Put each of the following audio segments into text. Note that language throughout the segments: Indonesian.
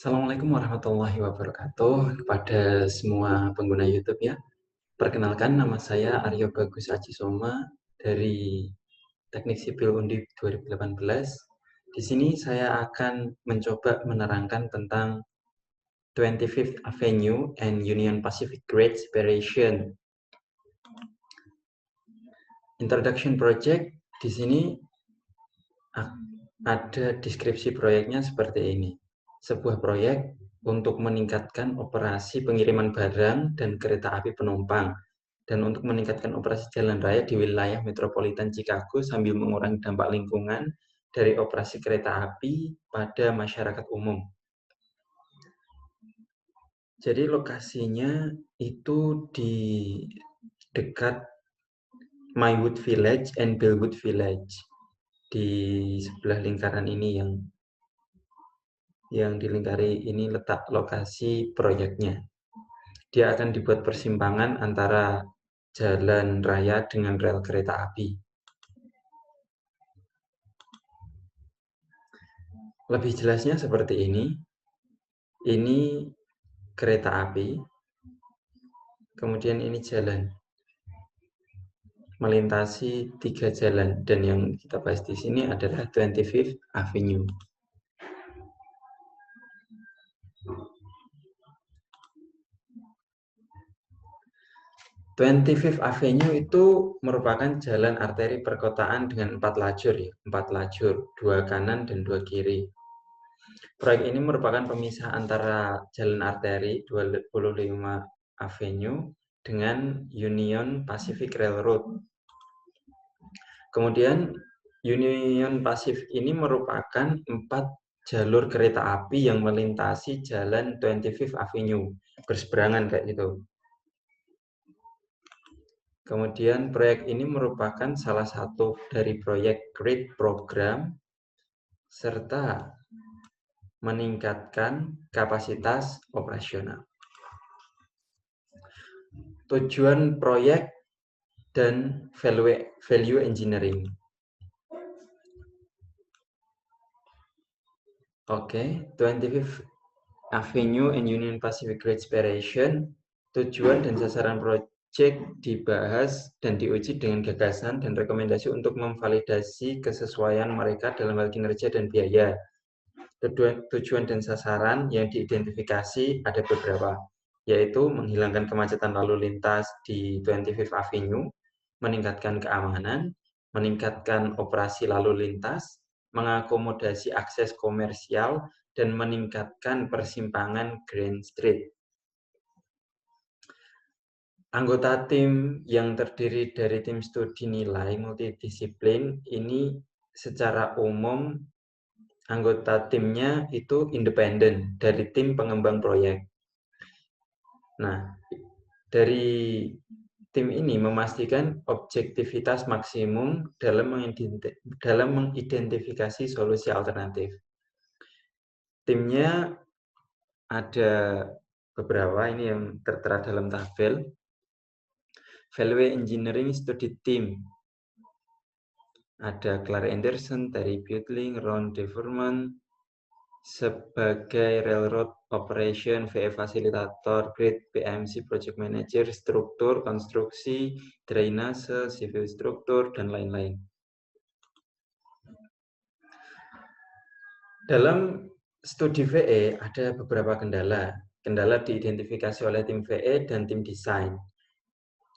Assalamualaikum warahmatullahi wabarakatuh kepada semua pengguna YouTube ya. Perkenalkan nama saya Aryo Bagus Ajisoma dari Teknik Sipil Undip 2018. Di sini saya akan mencoba menerangkan tentang 25th Avenue and Union Pacific Grade Separation. Introduction Project, di sini ada deskripsi proyeknya seperti ini. Sebuah proyek untuk meningkatkan operasi pengiriman barang dan kereta api penumpang, dan untuk meningkatkan operasi jalan raya di wilayah metropolitan Chicago sambil mengurangi dampak lingkungan dari operasi kereta api pada masyarakat umum. Jadi lokasinya itu di dekat Maywood Village and Bellwood Village, di sebelah lingkaran ini yang dilingkari ini letak lokasi proyeknya. Dia akan dibuat persimpangan antara jalan raya dengan rel kereta api. Lebih jelasnya seperti ini. Ini kereta api, kemudian ini jalan. Melintasi 3 jalan, dan yang kita bahas di sini adalah 25th Avenue. Twenty-Fifth Avenue itu merupakan jalan arteri perkotaan dengan 4 lajur ya, 4 lajur, 2 kanan dan 2 kiri. Proyek ini merupakan pemisah antara jalan arteri 25 Avenue dengan Union Pacific Railroad. Kemudian Union Pacific ini merupakan 4 jalur kereta api yang melintasi jalan 25th Avenue, berseberangan kayak gitu. Kemudian proyek ini merupakan salah satu dari proyek GRID program serta meningkatkan kapasitas operasional. Tujuan proyek dan value engineering. Oke, 25th Avenue and Union Pacific Grade Separation, tujuan dan sasaran proyek dibahas dan diuji dengan gagasan dan rekomendasi untuk memvalidasi kesesuaian mereka dalam hal kinerja dan biaya. Tujuan dan sasaran yang diidentifikasi ada beberapa, yaitu menghilangkan kemacetan lalu lintas di 25th Avenue, meningkatkan keamanan, meningkatkan operasi lalu lintas, mengakomodasi akses komersial, dan meningkatkan persimpangan Grand Street. Anggota tim yang terdiri dari tim studi nilai multidisiplin ini secara umum anggota timnya itu independen dari tim pengembang proyek. Nah, dari tim ini memastikan objektivitas maksimum dalam mengidentifikasi solusi alternatif. Timnya ada beberapa, ini yang tertera dalam tabel. Value Engineering Study Team. Ada Claire Anderson, Terry Butling, Ron Deverman, sebagai Railroad Operation, VE Fasilitator, Grid, PMC Project Manager, Struktur, Konstruksi, Drainase, Civil Struktur, dan lain-lain. Dalam studi VE ada beberapa kendala. Kendala diidentifikasi oleh tim VE dan tim desain.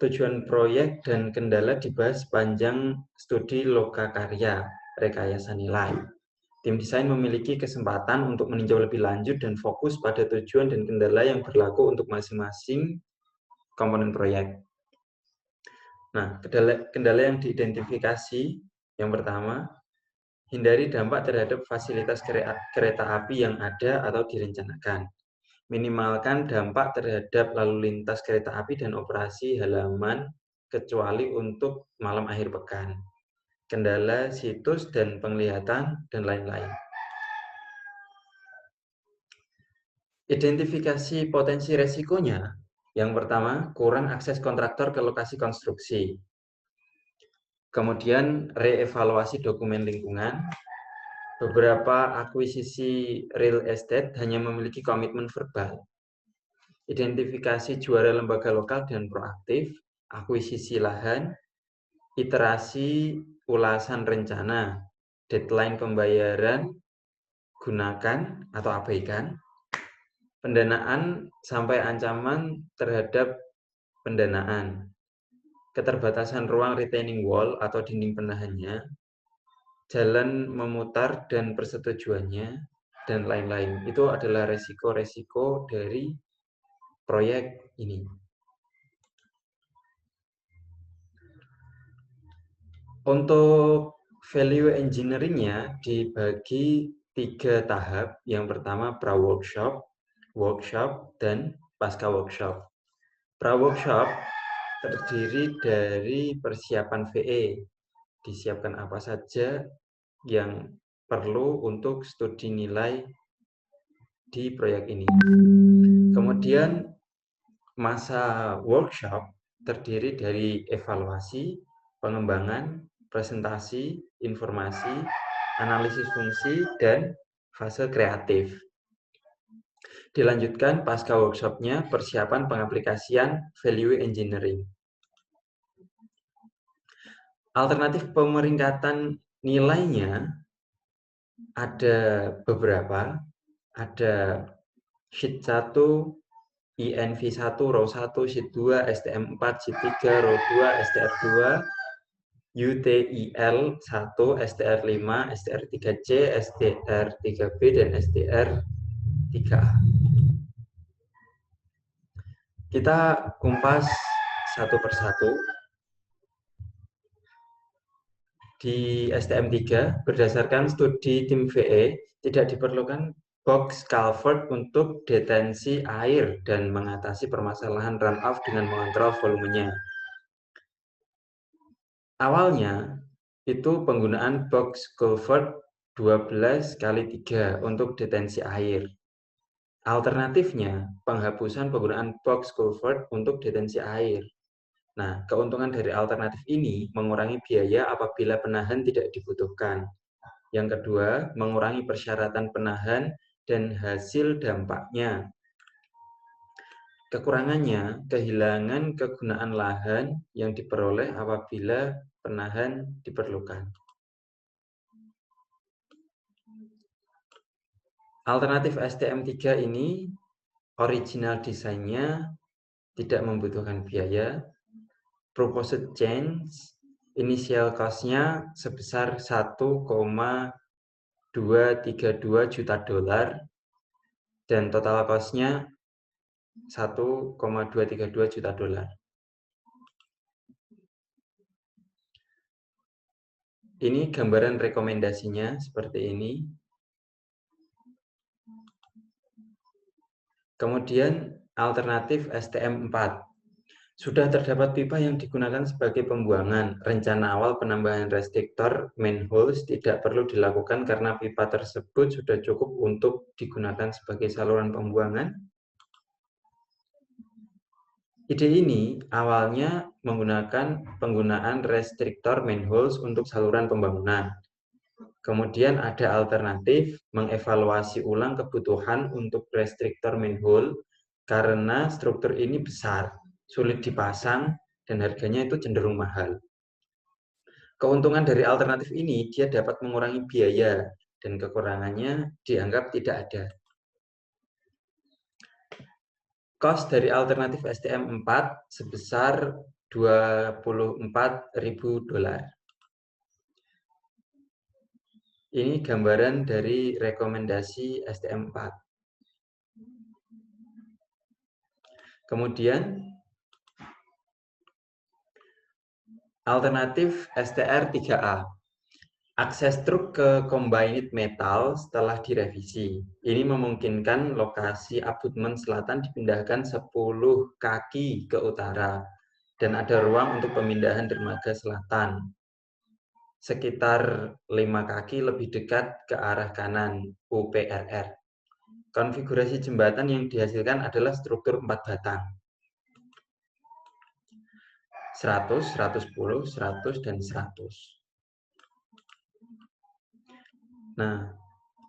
Tujuan proyek dan kendala dibahas sepanjang studi lokakarya, rekayasa nilai. Tim desain memiliki kesempatan untuk meninjau lebih lanjut dan fokus pada tujuan dan kendala yang berlaku untuk masing-masing komponen proyek. Nah, kendala yang diidentifikasi yang pertama, hindari dampak terhadap fasilitas kereta api yang ada atau direncanakan. Minimalkan dampak terhadap lalu lintas kereta api dan operasi halaman kecuali untuk malam akhir pekan. Kendala situs dan penglihatan, dan lain-lain. Identifikasi potensi resikonya. Yang pertama, kurang akses kontraktor ke lokasi konstruksi. Kemudian, reevaluasi dokumen lingkungan. Beberapa akuisisi real estate hanya memiliki komitmen verbal. Identifikasi juara lembaga lokal dan proaktif, akuisisi lahan, iterasi ulasan rencana, deadline pembayaran, gunakan atau abaikan, pendanaan sampai ancaman terhadap pendanaan, keterbatasan ruang retaining wall atau dinding penahannya, jalan memutar dan persetujuannya, dan lain-lain. Itu adalah resiko-resiko dari proyek ini. Untuk value engineering-nya dibagi 3 tahap. Yang pertama pra-workshop, workshop, dan pasca-workshop. Pra-workshop terdiri dari persiapan VE. Disiapkan apa saja yang perlu untuk studi nilai di proyek ini. Kemudian masa workshop terdiri dari evaluasi, pengembangan, presentasi, informasi, analisis fungsi, dan fase kreatif. Dilanjutkan pasca workshopnya persiapan pengaplikasian value engineering. Alternatif pemeringkatan nilainya ada beberapa. Ada sheet 1, INV1, row 1, sheet 2, STM4, sheet 3, row 2, STR2, UTIL 1, STR5, STR3C, STR3B, dan STR3A. Kita kumpas satu persatu. Di STM3, berdasarkan studi tim VE, tidak diperlukan box culvert untuk detensi air dan mengatasi permasalahan runoff dengan mengontrol volumenya. Awalnya, itu penggunaan box culvert 12x3 untuk detensi air. Alternatifnya, penghapusan penggunaan box culvert untuk detensi air. Nah, keuntungan dari alternatif ini mengurangi biaya apabila penahan tidak dibutuhkan. Yang kedua, mengurangi persyaratan penahan dan hasil dampaknya. Kekurangannya, kehilangan kegunaan lahan yang diperoleh apabila penahan diperlukan. Alternatif STM3 ini, original desainnya tidak membutuhkan biaya, proposed change, initial cost-nya sebesar 1,232 juta dolar dan total cost-nya 1,232 juta dolar. Ini gambaran rekomendasinya seperti ini. Kemudian alternatif STM4. Sudah terdapat pipa yang digunakan sebagai pembuangan. Rencana awal penambahan restriktor manholes tidak perlu dilakukan karena pipa tersebut sudah cukup untuk digunakan sebagai saluran pembuangan. Ide ini awalnya menggunakan penggunaan restriktor manholes untuk saluran pembangunan. Kemudian ada alternatif mengevaluasi ulang kebutuhan untuk restriktor manhole karena struktur ini besar, sulit dipasang, dan harganya itu cenderung mahal. Keuntungan dari alternatif ini, dia dapat mengurangi biaya, dan kekurangannya dianggap tidak ada. Cost dari alternatif STM4 sebesar $24.000. Ini gambaran dari rekomendasi STM4. Kemudian, alternatif STR3A. Akses truk ke combined metal setelah direvisi. Ini memungkinkan lokasi abutmen selatan dipindahkan 10 kaki ke utara dan ada ruang untuk pemindahan dermaga selatan. Sekitar 5 kaki lebih dekat ke arah kanan UPRR. Konfigurasi jembatan yang dihasilkan adalah struktur 4 batang. 100, 110, 100, dan 100. Nah,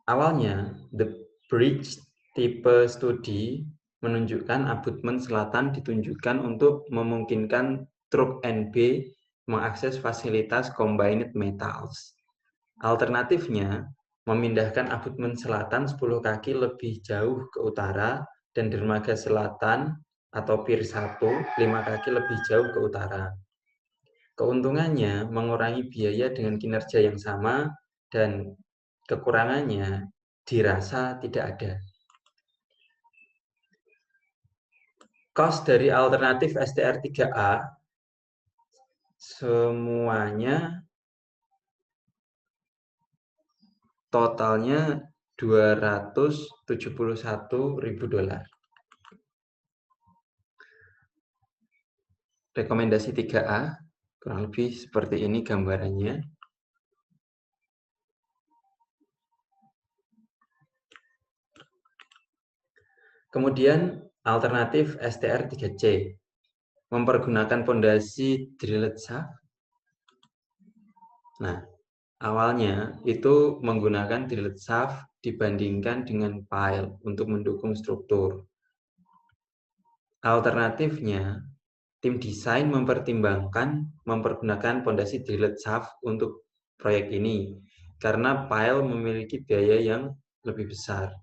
awalnya the bridge tipe studi menunjukkan abutmen selatan ditunjukkan untuk memungkinkan truk NB mengakses fasilitas combined metals. Alternatifnya, memindahkan abutmen selatan 10 kaki lebih jauh ke utara dan dermaga selatan atau Pier 1 5 kaki lebih jauh ke utara. Keuntungannya mengurangi biaya dengan kinerja yang sama dan kekurangannya dirasa tidak ada. Cost dari alternatif STR3A semuanya totalnya $271.000. Rekomendasi 3A kurang lebih seperti ini gambarannya. Kemudian alternatif STR3C mempergunakan pondasi drilled shaft. Nah, awalnya itu menggunakan drilled shaft dibandingkan dengan pile untuk mendukung struktur. Alternatifnya, tim desain mempertimbangkan mempergunakan pondasi drilled shaft untuk proyek ini karena pile memiliki biaya yang lebih besar.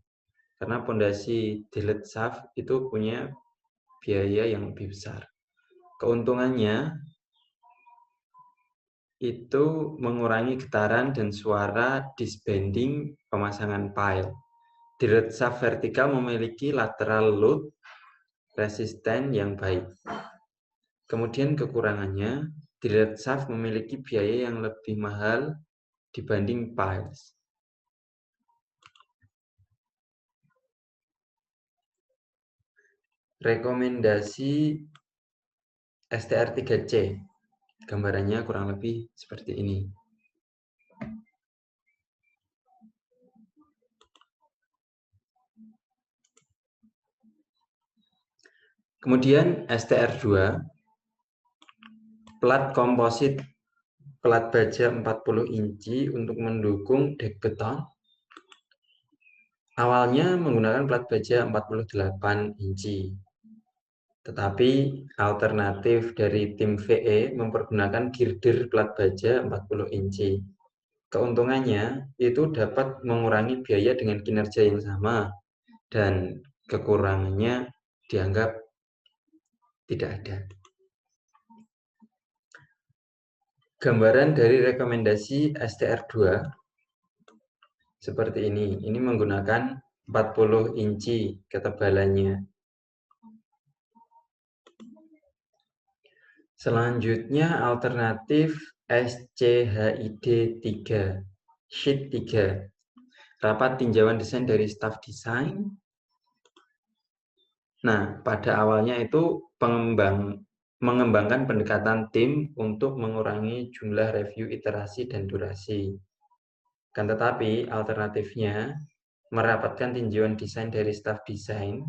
Karena pondasi drilled shaft itu punya biaya yang lebih besar. Keuntungannya itu mengurangi getaran dan suara disbanding pemasangan pile. Drilled shaft vertikal memiliki lateral load resisten yang baik. Kemudian kekurangannya, drilled shaft memiliki biaya yang lebih mahal dibanding piles. Rekomendasi STR3C. Gambarannya kurang lebih seperti ini. Kemudian STR2, plat komposit plat baja 40 inci untuk mendukung dek beton. Awalnya menggunakan plat baja 48 inci. Tetapi alternatif dari tim VE mempergunakan girder plat baja 40 inci. Keuntungannya itu dapat mengurangi biaya dengan kinerja yang sama dan kekurangannya dianggap tidak ada. Gambaran dari rekomendasi STR2 seperti ini. Ini menggunakan 40 inci ketebalannya. Selanjutnya alternatif SCHID3, Sheet 3. Rapat tinjauan desain dari staf desain. Nah, pada awalnya itu mengembangkan pendekatan tim untuk mengurangi jumlah review iterasi dan durasi. Kan tetapi alternatifnya merapatkan tinjauan desain dari staf desain,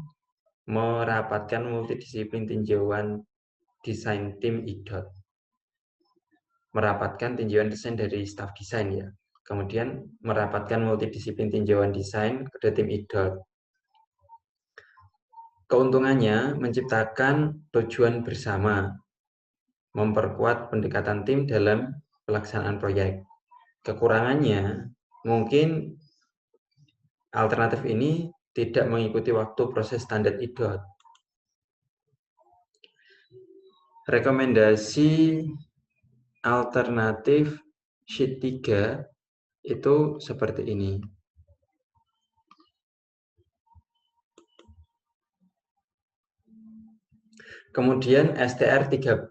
merapatkan multidisiplin tinjauan desain tim IDOT, merapatkan tinjauan desain dari staf desain ya, kemudian merapatkan multidisiplin tinjauan desain ke tim IDOT. Keuntungannya menciptakan tujuan bersama, memperkuat pendekatan tim dalam pelaksanaan proyek. Kekurangannya mungkin alternatif ini tidak mengikuti waktu proses standar IDOT. Rekomendasi alternatif sheet 3 itu seperti ini. Kemudian STR3B.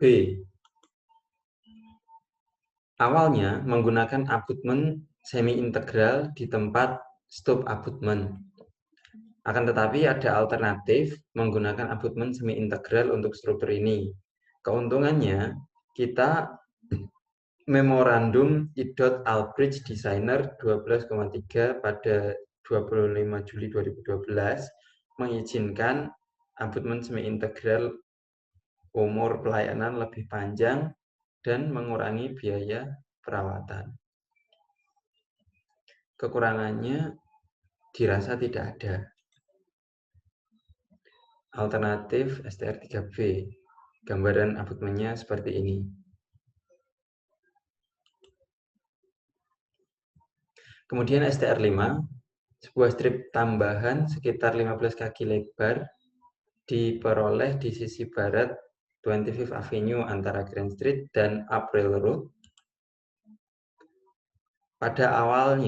Awalnya menggunakan abutmen semi-integral di tempat stop abutmen. Akan tetapi ada alternatif menggunakan abutmen semi-integral untuk struktur ini. Keuntungannya, kita Memorandum IDOT Albridge Designer 12,3 pada 25 Juli 2012 mengizinkan abutmen semi-integral umur pelayanan lebih panjang dan mengurangi biaya perawatan. kekurangannya dirasa tidak ada. Alternatif STR3B. Gambaran abutmennya seperti ini. Kemudian STR5, sebuah strip tambahan sekitar 15 kaki lebar diperoleh di sisi barat 25th Avenue antara Grand Street dan April Road. Pada awal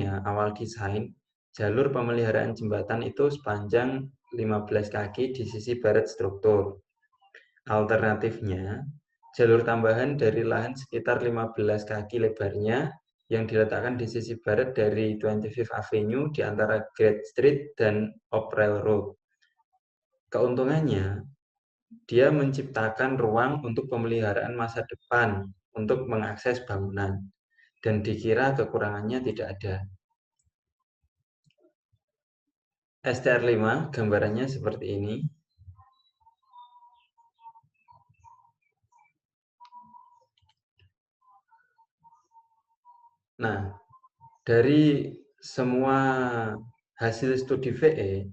desain, jalur pemeliharaan jembatan itu sepanjang 15 kaki di sisi barat struktur. Alternatifnya, jalur tambahan dari lahan sekitar 15 kaki lebarnya yang diletakkan di sisi barat dari 25th Avenue di antara Great Street dan April Road. Keuntungannya, dia menciptakan ruang untuk pemeliharaan masa depan untuk mengakses bangunan, dan dikira kekurangannya tidak ada. STR5 gambarannya seperti ini. Nah, dari semua hasil studi VE,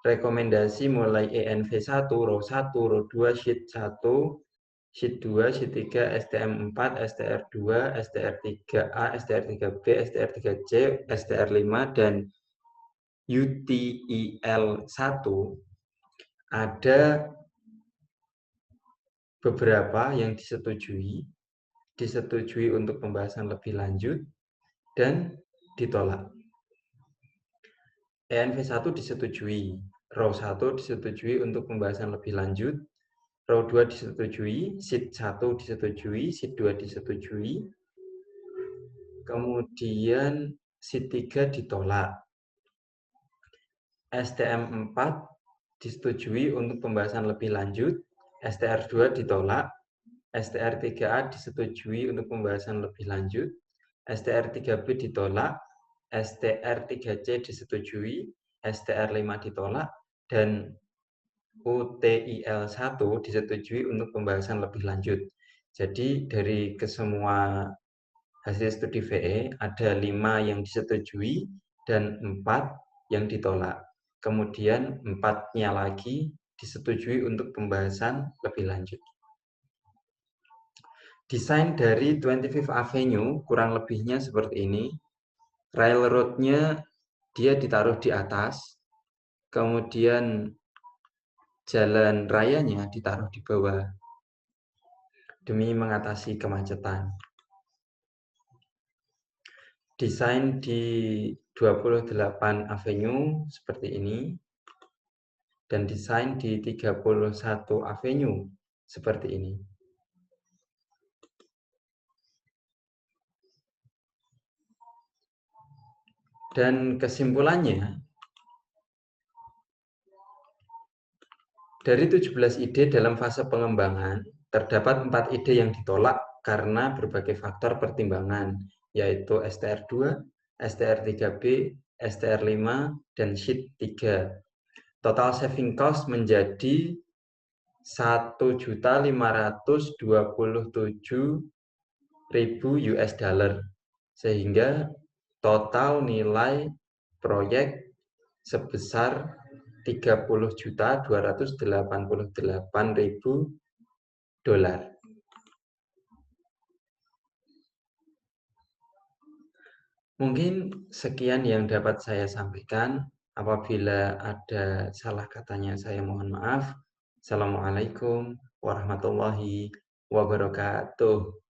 rekomendasi mulai ENV1, RO1, RO2, Sheet 1, Sheet 2, Sheet 3, STM4, STR2, STR3A, STR3B, STR3C, STR5, dan UTIL1 ada beberapa yang disetujui untuk pembahasan lebih lanjut, dan ditolak. ENV1 disetujui, RO1 disetujui untuk pembahasan lebih lanjut, RO2 disetujui, Sheet 1 disetujui, Sheet 2 disetujui, kemudian Sheet 3 ditolak. STM4 disetujui untuk pembahasan lebih lanjut, STR2 ditolak, STR3A disetujui untuk pembahasan lebih lanjut, STR3B ditolak, STR3C disetujui, STR5 ditolak, dan UTIL1 disetujui untuk pembahasan lebih lanjut. Jadi dari kesemua hasil studi VE ada 5 yang disetujui dan 4 yang ditolak. Kemudian 4-nya lagi disetujui untuk pembahasan lebih lanjut. Desain dari 25th Avenue kurang lebihnya seperti ini. Railroad-nya dia ditaruh di atas, kemudian jalan rayanya ditaruh di bawah demi mengatasi kemacetan. Desain di 28 Avenue seperti ini, dan desain di 31 Avenue seperti ini. Dan kesimpulannya, dari 17 ide dalam fase pengembangan, terdapat 4 ide yang ditolak karena berbagai faktor pertimbangan, yaitu STR2, STR3B, STR5, dan Sheet 3. Total saving cost menjadi 1.527.000 US dollar, sehingga total nilai proyek sebesar 30.288.000 dolar. Mungkin sekian yang dapat saya sampaikan. Apabila ada salah katanya, saya mohon maaf. Assalamualaikum warahmatullahi wabarakatuh.